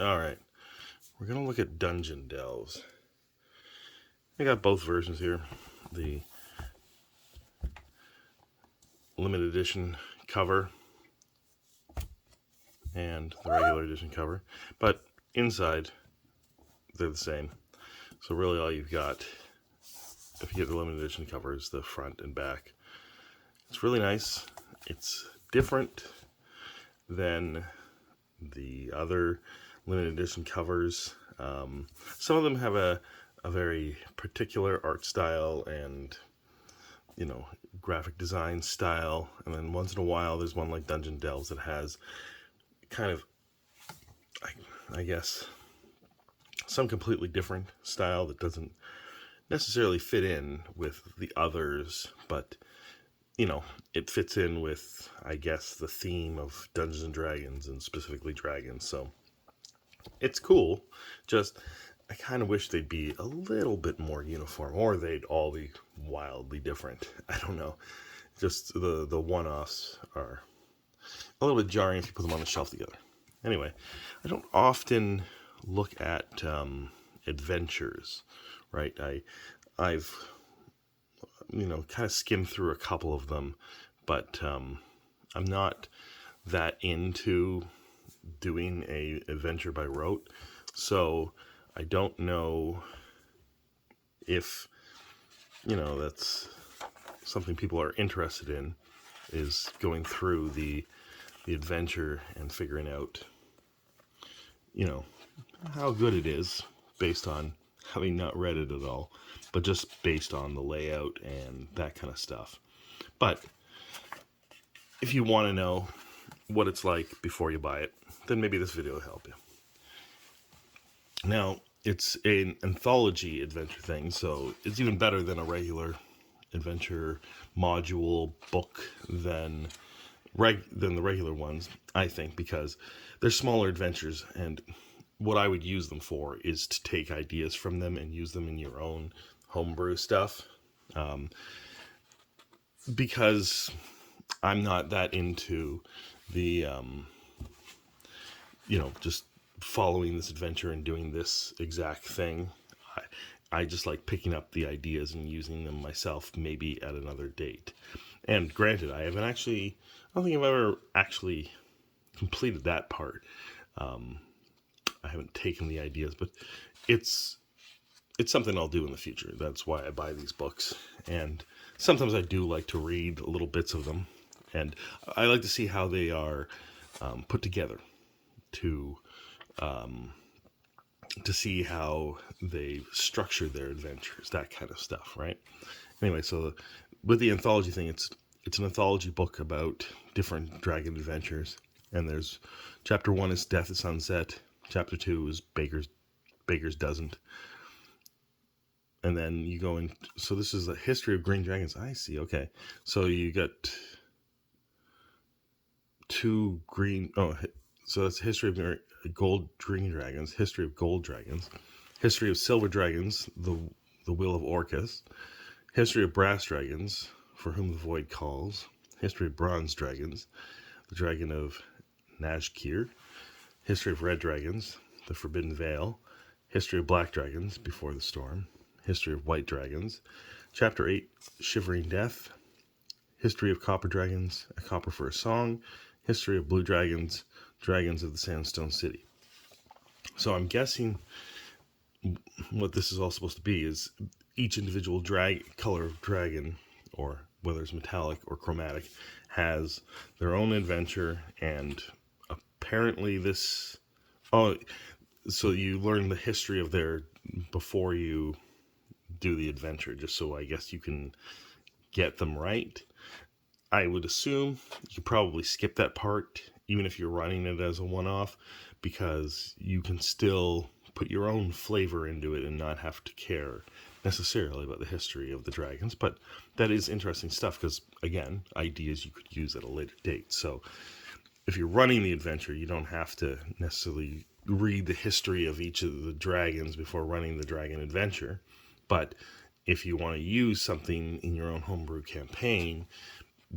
All right, we're gonna look at Dungeon Delves. I got both versions here, the limited edition cover and the regular edition cover, but inside they're the same. So really all you've got, if you get the limited edition cover, is the front and back. It's really nice. It's different than the other limited edition covers. Some of them have a very particular art style and graphic design style, and then once in a while there's one like Dungeon Delves that has kind of, I guess, some completely different style that doesn't necessarily fit in with the others, but it fits in with, I guess, the theme of Dungeons and Dragons, and specifically dragons. So it's cool. Just I kind of wish they'd be a little bit more uniform, or they'd all be wildly different. I don't know. Just the one-offs are a little bit jarring if you put them on the shelf together. Anyway, I don't often look at adventures, right? I've kind of skimmed through a couple of them, but I'm not that into doing a adventure by rote, so I don't know if that's something people are interested in, is going through the adventure and figuring out how good it is based on having not read it at all, but just based on the layout and that kind of stuff. But if you want to know what it's like before you buy it, then maybe this video will help you. Now, it's an anthology adventure thing, so it's even better than a regular adventure module book than the regular ones, I think, because they're smaller adventures, and what I would use them for is to take ideas from them and use them in your own homebrew stuff. Because I'm not that into the, just following this adventure and doing this exact thing. I just like picking up the ideas and using them myself, maybe at another date. And granted, I don't think I've ever actually completed that part. I haven't taken the ideas, but it's something I'll do in the future. That's why I buy these books. And sometimes I do like to read little bits of them. And I like to see how they are put together to see how they structure their adventures, that kind of stuff, right? Anyway, so with the anthology thing, it's an anthology book about different dragon adventures. And there's chapter 1 is Death at Sunset. Chapter 2 is Baker's Doesn't. And then you go in. So this is a history of green dragons. I see. Okay. So you got two green. Oh, so that's history of green dragons, history of gold dragons, history of silver dragons, the will of Orcus, history of brass dragons, for whom the void calls, history of bronze dragons, the dragon of Najkir, history of red dragons, the forbidden veil, history of black dragons, before the storm, history of white dragons, chapter 8, shivering death, history of copper dragons, a copper for a song, history of blue dragons, dragons of the sandstone city. So I'm guessing what this is all supposed to be is each individual color of dragon, or whether it's metallic or chromatic, has their own adventure. And apparently so you learn the history of their before you do the adventure, just so I guess you can get them right. I would assume you could probably skip that part, even if you're running it as a one-off, because you can still put your own flavor into it and not have to care necessarily about the history of the dragons. But that is interesting stuff, because, again, ideas you could use at a later date. So if you're running the adventure, you don't have to necessarily read the history of each of the dragons before running the dragon adventure. But if you want to use something in your own homebrew campaign,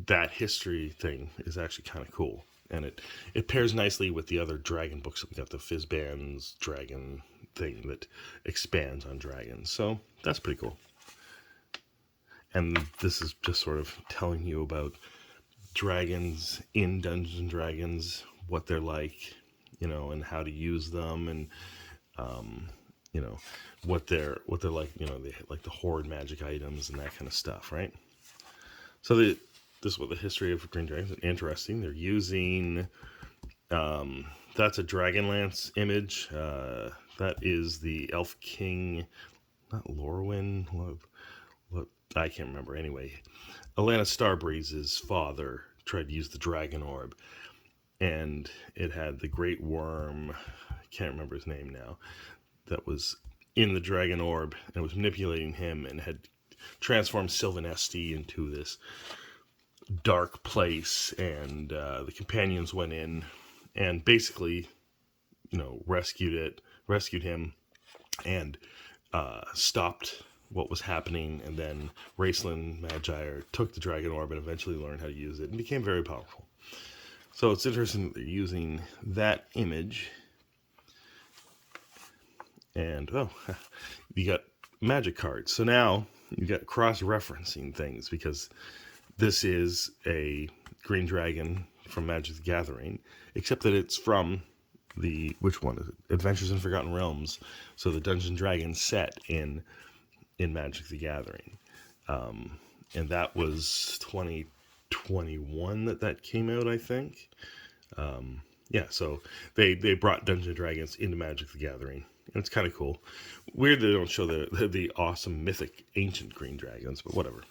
that history thing is actually kind of cool. and it pairs nicely with the other dragon books. We got the Fizzban's dragon thing that expands on dragons, so that's pretty cool. And this is just sort of telling you about dragons in Dungeons and Dragons, what they're like, and how to use them, and what they're like. They like the horde magic items and that kind of stuff, right? So this is what the history of Green Dragons is. Interesting. They're using that's a Dragonlance image. That is the Elf King, not Lorwyn. I can't remember. Anyway, Alana Starbreeze's father tried to use the Dragon Orb, and it had the Great Worm, I can't remember his name now, that was in the Dragon Orb and was manipulating him and had transformed Sylvanesti into this dark place, and the companions went in and basically, rescued him, and stopped what was happening, and then Raceland Magyar took the Dragon Orb and eventually learned how to use it and became very powerful. So it's interesting that they're using that image. And, you got magic cards. So now you got cross-referencing things, because this is a green dragon from Magic the Gathering, except that it's from which one is it? Adventures in Forgotten Realms. So the Dungeons and Dragons set in Magic the Gathering. And that was 2021 that came out, I think. So they brought Dungeons and Dragons into Magic the Gathering. And it's kind of cool. Weird they don't show the awesome mythic ancient green dragons, but whatever.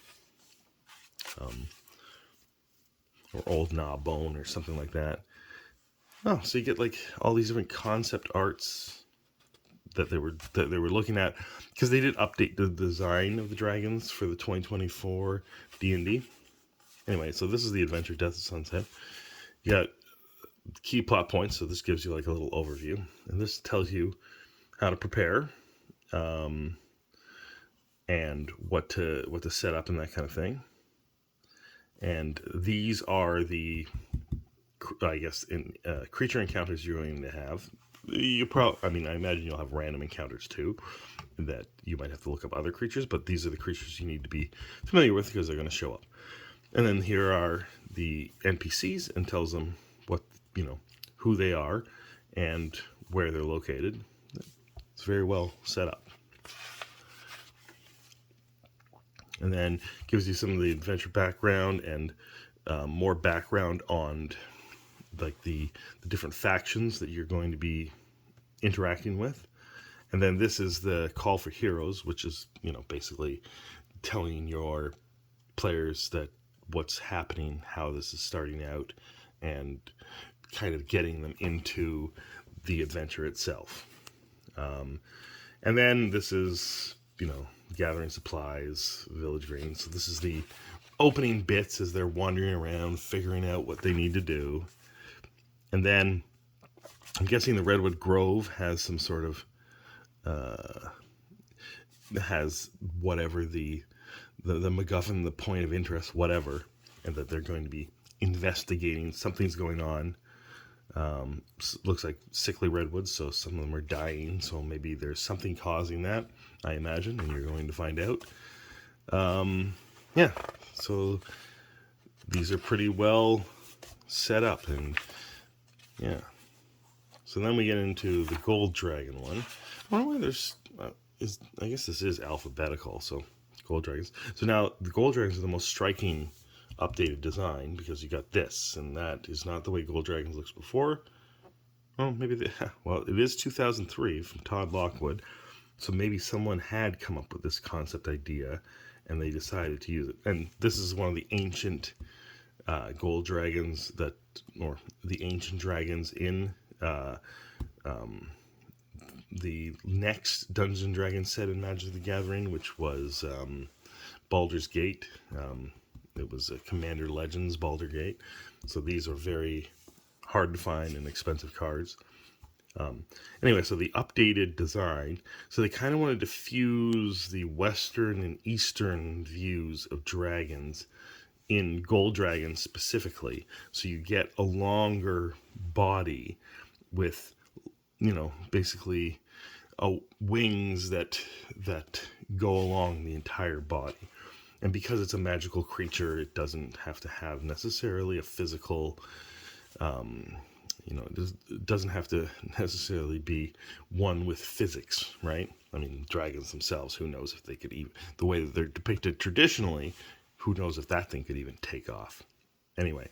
Or Old Gnawbone or something like that. Oh, so you get like all these different concept arts that they were looking at, because they did update the design of the dragons for the 2024 D&D. Anyway, so this is the adventure Death of Sunset. You got key plot points, so this gives you like a little overview, and this tells you how to prepare, and what to set up and that kind of thing. And these are the, I guess, creature encounters you're going to have. I imagine you'll have random encounters too, that you might have to look up other creatures, but these are the creatures you need to be familiar with because they're going to show up. And then here are the NPCs, and tells them what, who they are and where they're located. It's very well set up. And then gives you some of the adventure background, and more background on like the different factions that you're going to be interacting with. And then this is the call for heroes, which is, basically telling your players that what's happening, how this is starting out, and kind of getting them into the adventure itself. And then this is, gathering supplies, village green. So this is the opening bits as they're wandering around, figuring out what they need to do. And then I'm guessing the Redwood Grove has some sort of, has whatever the MacGuffin, the point of interest, whatever, and that they're going to be investigating. Something's going on. Looks like sickly redwoods, so some of them are dying, so maybe there's something causing that, I imagine, and you're going to find out. So these are pretty well set up, and so then we get into the Gold Dragon one. I wonder why there's I guess this is alphabetical, so Gold Dragons. So now the Gold Dragons are the most striking updated design, because you got this, and that is not the way Gold Dragons looks before. Well, maybe it is 2003 from Todd Lockwood, so maybe someone had come up with this concept idea and they decided to use it. And this is one of the ancient Gold Dragons or the ancient dragons in the next Dungeons and Dragons set in Magic the Gathering, which was Baldur's Gate. It was a Commander Legends Baldur's Gate. So these are very hard to find and expensive cards. Anyway, so the updated design. So they kind of wanted to fuse the Western and Eastern views of dragons in gold dragons specifically. So you get a longer body with, basically wings that go along the entire body. And because it's a magical creature, it doesn't have to have necessarily a physical, it doesn't have to necessarily be one with physics, right? I mean, dragons themselves, who knows if they could even, the way that they're depicted traditionally, who knows if that thing could even take off. Anyway,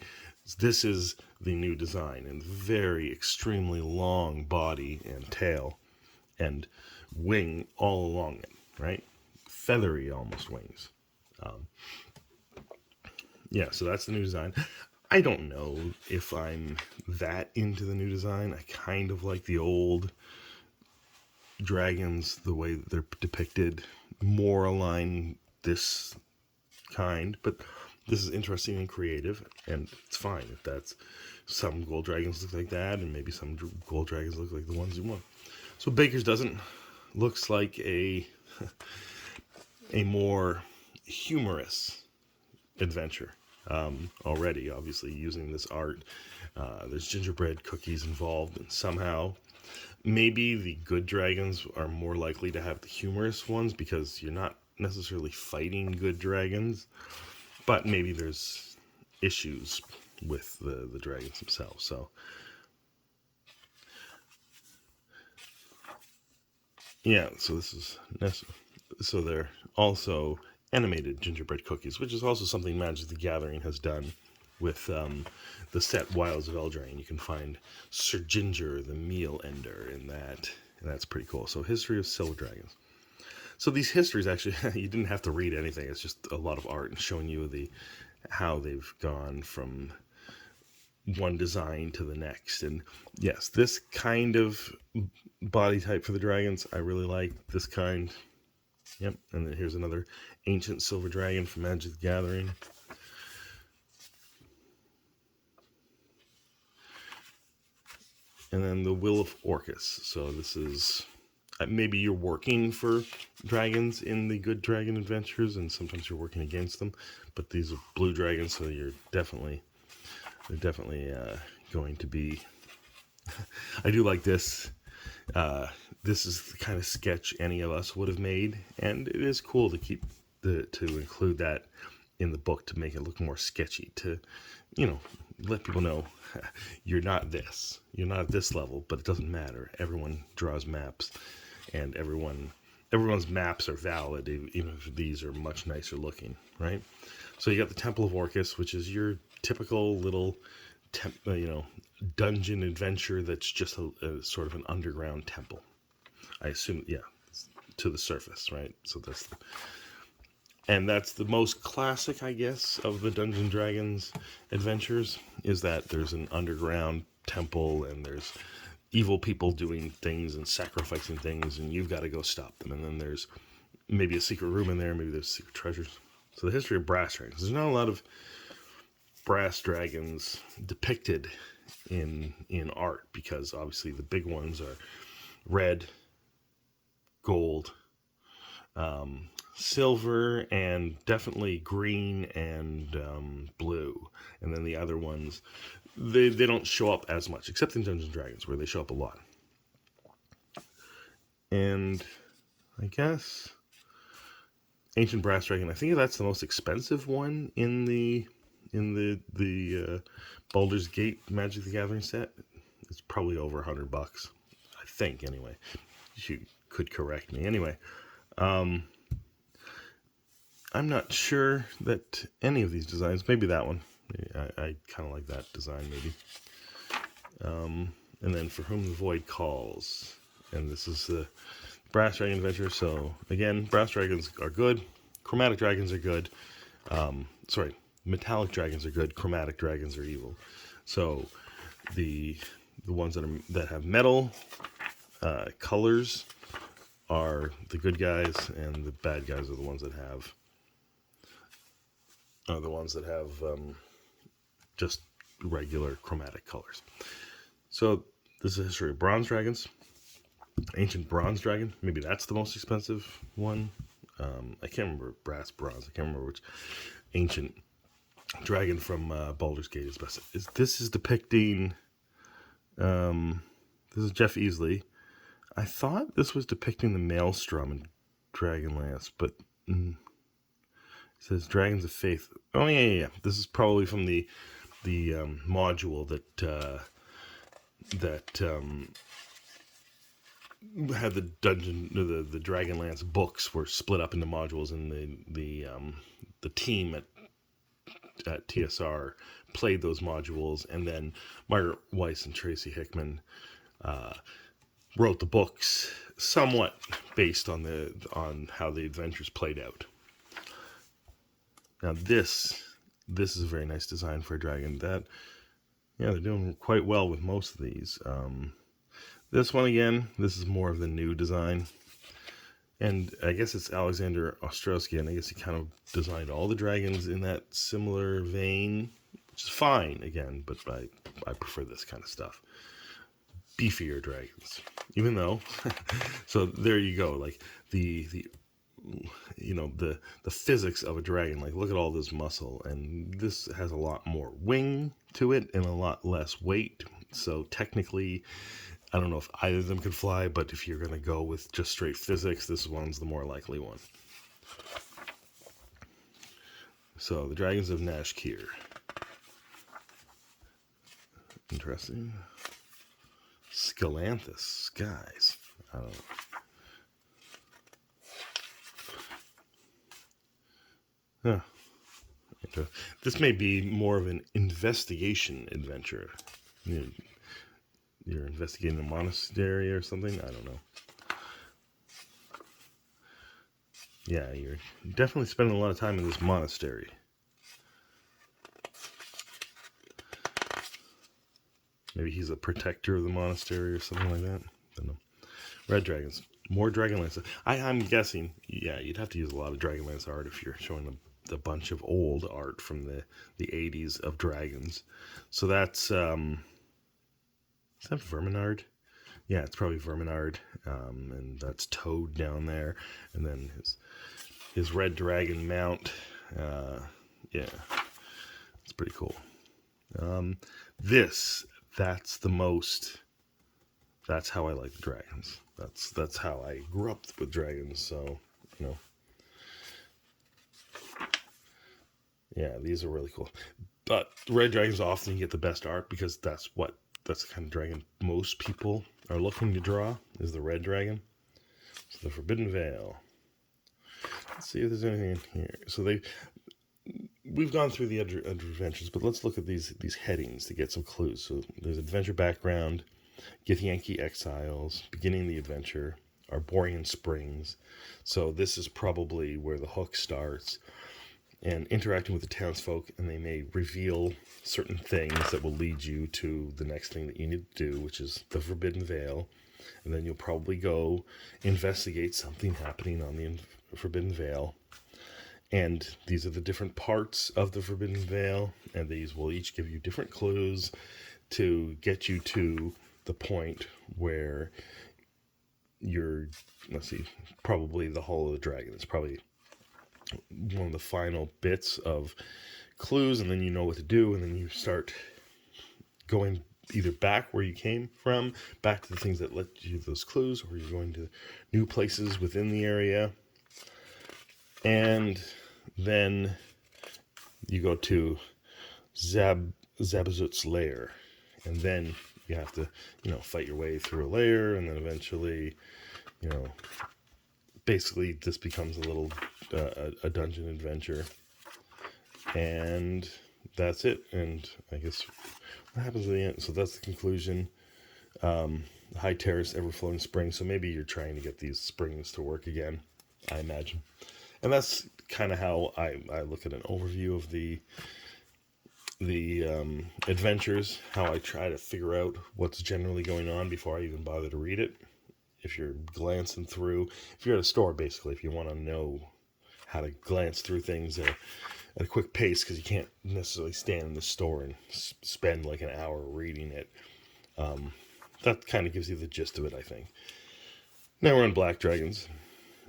this is the new design, and very extremely long body and tail and wing all along it, right? Feathery almost wings. Yeah, so that's the new design. I don't know if I'm that into the new design. I kind of like the old dragons, the way that they're depicted, more align this kind, but this is interesting and creative, and it's fine if that's, some gold dragons look like that, and maybe some gold dragons look like the ones you want. So Baker's doesn't, looks like a more humorous adventure. Already, obviously, using this art. There's gingerbread cookies involved, and somehow maybe the good dragons are more likely to have the humorous ones because you're not necessarily fighting good dragons, but maybe there's issues with the dragons themselves. So yeah, so so they're also animated gingerbread cookies, which is also something Magic the Gathering has done with the set Wilds of Eldraine. You can find Sir Ginger, the meal ender, in that, and that's pretty cool. So history of silver dragons. So these histories, actually, you didn't have to read anything. It's just a lot of art and showing you how they've gone from one design to the next. And yes, this kind of body type for the dragons, I really like this kind. Yep, and then here's another ancient silver dragon from Magic the Gathering. And then the Will of Orcus. So this is, maybe you're working for dragons in the Good Dragon Adventures, and sometimes you're working against them. But these are blue dragons, so they're definitely going to be. I do like this. This is the kind of sketch any of us would have made, and it is cool to to include that in the book to make it look more sketchy, to let people know you're not at this level, but it doesn't matter. Everyone draws maps, and everyone's maps are valid, even if these are much nicer looking, right? So you got the Temple of Orcus, which is your typical little dungeon adventure that's just a sort of an underground temple. I assume, yeah, to the surface, right? So that's the most classic, I guess, of the Dungeons and Dragons adventures, is that there's an underground temple and there's evil people doing things and sacrificing things, and you've got to go stop them. And then there's maybe a secret room in there, maybe there's secret treasures. So the history of brass dragons. There's not a lot of brass dragons depicted in art, because obviously the big ones are red, gold, silver, and definitely green and blue. And then the other ones, they don't show up as much, except in Dungeons & Dragons, where they show up a lot. And I guess Ancient Brass Dragon, I think that's the most expensive one in the Baldur's Gate Magic the Gathering set. It's probably over $100, I think, anyway. You could correct me. Anyway, I'm not sure that any of these designs, maybe that one, I kind of like that design, maybe. And then For Whom the Void Calls. And this is the Brass Dragon Adventure. So, again, Brass Dragons are good. Chromatic Dragons are good. Metallic Dragons are good. Chromatic Dragons are evil. So, the ones that have metal colors are the good guys, and the bad guys are the ones that have just regular chromatic colors. So this is a history of bronze dragons. Ancient bronze dragon, maybe that's the most expensive one. I can't remember bronze. I can't remember which ancient dragon from Baldur's Gate is best. This is depicting. This is Jeff Easley. I thought this was depicting the Maelstrom in Dragonlance, but it says Dragons of Faith. Oh yeah. This is probably from the module that had the dungeon, the Dragonlance books were split up into modules, and the team at TSR played those modules, and then Margaret Weiss and Tracy Hickman wrote the books somewhat based on how the adventures played out. Now this is a very nice design for a dragon. They're doing quite well with most of these. This one again, this is more of the new design. And I guess it's Alexander Ostrowski, and I guess he kind of designed all the dragons in that similar vein, which is fine again, but I prefer this kind of stuff. Beefier dragons, even though, so there you go, like the physics of a dragon, like look at all this muscle, and this has a lot more wing to it and a lot less weight. So technically, I don't know if either of them could fly, but if you're going to go with just straight physics, this one's the more likely one. So the Dragons of Nashkir. Interesting. Scalanthus skies. I don't know. Huh. This may be more of an investigation adventure. You're investigating a monastery or something? I don't know. Yeah, you're definitely spending a lot of time in this monastery. Maybe he's a protector of the monastery or something like that. I don't know. Red dragons. More Dragonlance. I'm guessing, yeah, you'd have to use a lot of Dragonlance art if you're showing a bunch of old art from the 80s of dragons. So that's, is that Verminard? Yeah, it's probably Verminard. And that's Toad down there. And then his red dragon mount. Yeah, it's pretty cool. That's how I like the dragons. That's how I grew up with dragons. So, yeah, these are really cool. But red dragons often get the best art because that's the kind of dragon most people are looking to draw, is the red dragon. So the Forbidden Veil. Let's see if there's anything in here. So we've gone through the adventures, but let's look at these headings to get some clues. So there's adventure background, Githyanki Exiles, beginning the adventure, Arborian Springs. So this is probably where the hook starts, and interacting with the townsfolk, and they may reveal certain things that will lead you to the next thing that you need to do, which is the Forbidden Veil. And then you'll probably go investigate something happening on the Forbidden Veil. And these are the different parts of the Forbidden Veil, and these will each give you different clues to get you to the point where you're, probably the Hall of the Dragon. It's probably one of the final bits of clues, and then you know what to do, and then you start going either back where you came from, back to the things that led you those clues, or you're going to new places within the area. And then you go to Zabazut's lair, and then you have to, fight your way through a lair, and then eventually, basically this becomes a little a dungeon adventure, and that's it. And I guess what happens at the end? So that's the conclusion. High Terrace, ever-flowing spring. So maybe you're trying to get these springs to work again, I imagine. And that's kind of how I look at an overview of the adventures, how I try to figure out what's generally going on before I even bother to read it. If you're glancing through, if you're at a store, basically, if you want to know how to glance through things at a quick pace, because you can't necessarily stand in the store and spend like an hour reading it. That kind of gives you the gist of it, I think. Now we're on Black Dragons.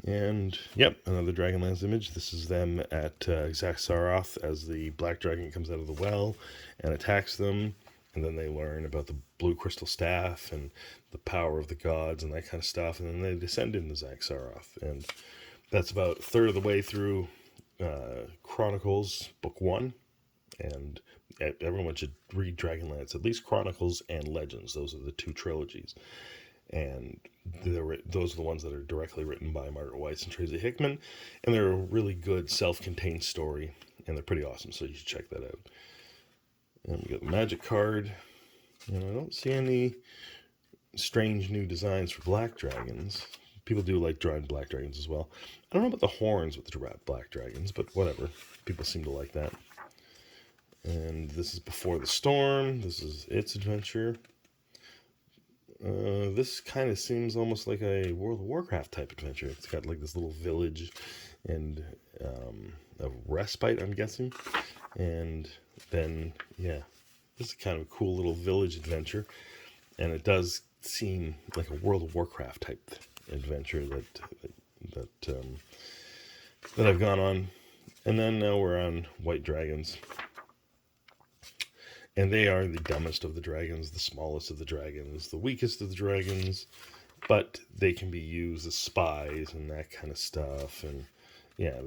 And, yep, another Dragonlance image. This is them at Zaxaroth as the black dragon comes out of the well and attacks them. And then they learn about the blue crystal staff and the power of the gods and that kind of stuff. And then they descend into Zaxaroth. And that's about a third of the way through Chronicles Book 1. And everyone should read Dragonlance, at least Chronicles and Legends. Those are the two trilogies. And those are the ones that are directly written by Margaret Weiss and Tracy Hickman. And they're a really good self-contained story. And they're pretty awesome, so you should check that out. And we got the magic card. And I don't see any strange new designs for black dragons. People do like drawing black dragons as well. I don't know about the horns with the black dragons, but whatever. People seem to like that. And this is Before the Storm. This is its adventure. This kind of seems almost like a World of Warcraft type adventure. It's got like this little village and a respite, I'm guessing. And then, yeah, this is kind of a cool little village adventure. And it does seem like a World of Warcraft type adventure that I've gone on. And then now we're on White Dragons. And they are the dumbest of the dragons, the smallest of the dragons, the weakest of the dragons, but they can be used as spies and that kind of stuff. And yeah,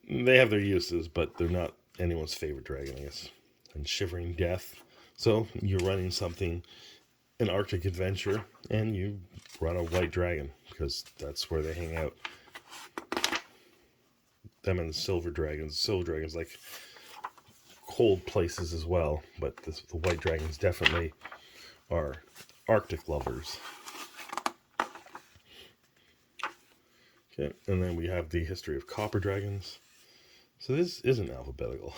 they have their uses, but they're not anyone's favorite dragon, I guess. And Shivering Death. So you're running an Arctic adventure, and you run a white dragon because that's where they hang out. Them and the silver dragons. Silver dragons like cold places as well, but the white dragons definitely are Arctic lovers. Okay, and then we have the history of copper dragons. So this isn't alphabetical.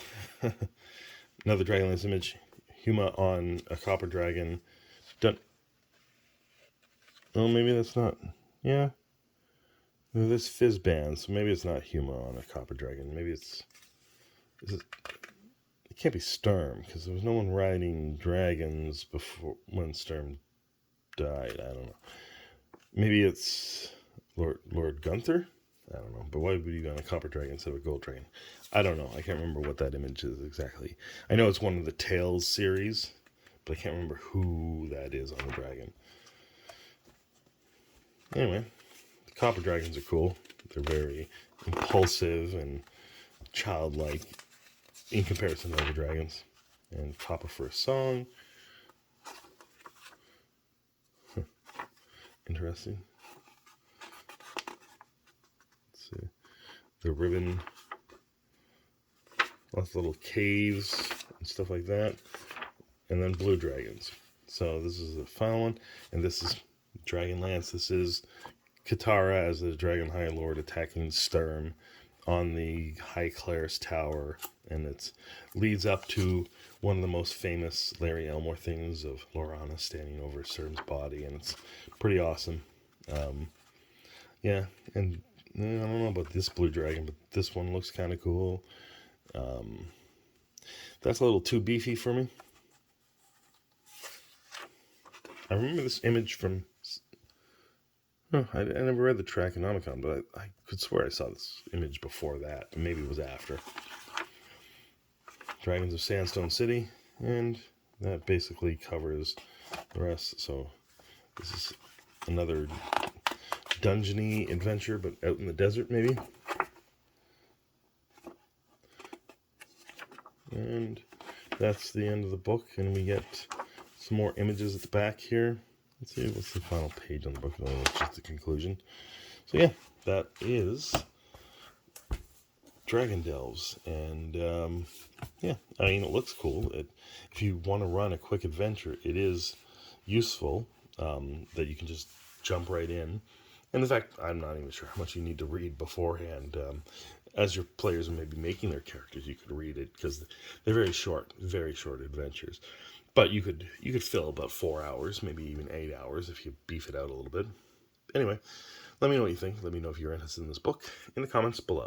Another Dragonlance image. Huma on a copper dragon. Done. Oh, maybe that's not. Yeah. This fizz band, so maybe it's not Huma on a copper dragon. Maybe it's. It can't be Sturm, because there was no one riding dragons before when Sturm died. I don't know. Maybe it's Lord Gunther? I don't know. But why would you be on a copper dragon instead of a gold dragon? I don't know. I can't remember what that image is exactly. I know it's one of the Tales series, but I can't remember who that is on the dragon. Anyway, the copper dragons are cool. They're very impulsive and childlike in comparison to other dragons. And Copper for a Song. Interesting. Let's see. The ribbon. Lots of little caves and stuff like that. And then blue dragons. So this is the final one. And this is Dragonlance. This is Katara as the Dragon High Lord attacking Sturm on the High Claris Tower, and it leads up to one of the most famous Larry Elmore things of Lorana standing over Sturm's body, and it's pretty awesome. Yeah, and I don't know about this blue dragon, but this one looks kind of cool. That's a little too beefy for me. I remember this image from... Oh, I never read the Trackonomicon, but I could swear I saw this image before that. Maybe it was after. Dragons of Sandstone City, and that basically covers the rest. So this is another dungeony adventure, but out in the desert, maybe. And that's the end of the book, and we get some more images at the back here. Let's see, what's the final page on the book? No, it's just the conclusion. So yeah, that is Dragon Delves. And yeah, I mean, it looks cool. If you want to run a quick adventure, it is useful that you can just jump right in. And in fact, I'm not even sure how much you need to read beforehand. As your players are maybe making their characters, you could read it because they're very short adventures. But you could fill about 4 hours, maybe even 8 hours if you beef it out a little bit. Anyway, let me know what you think. Let me know if you're interested in this book in the comments below.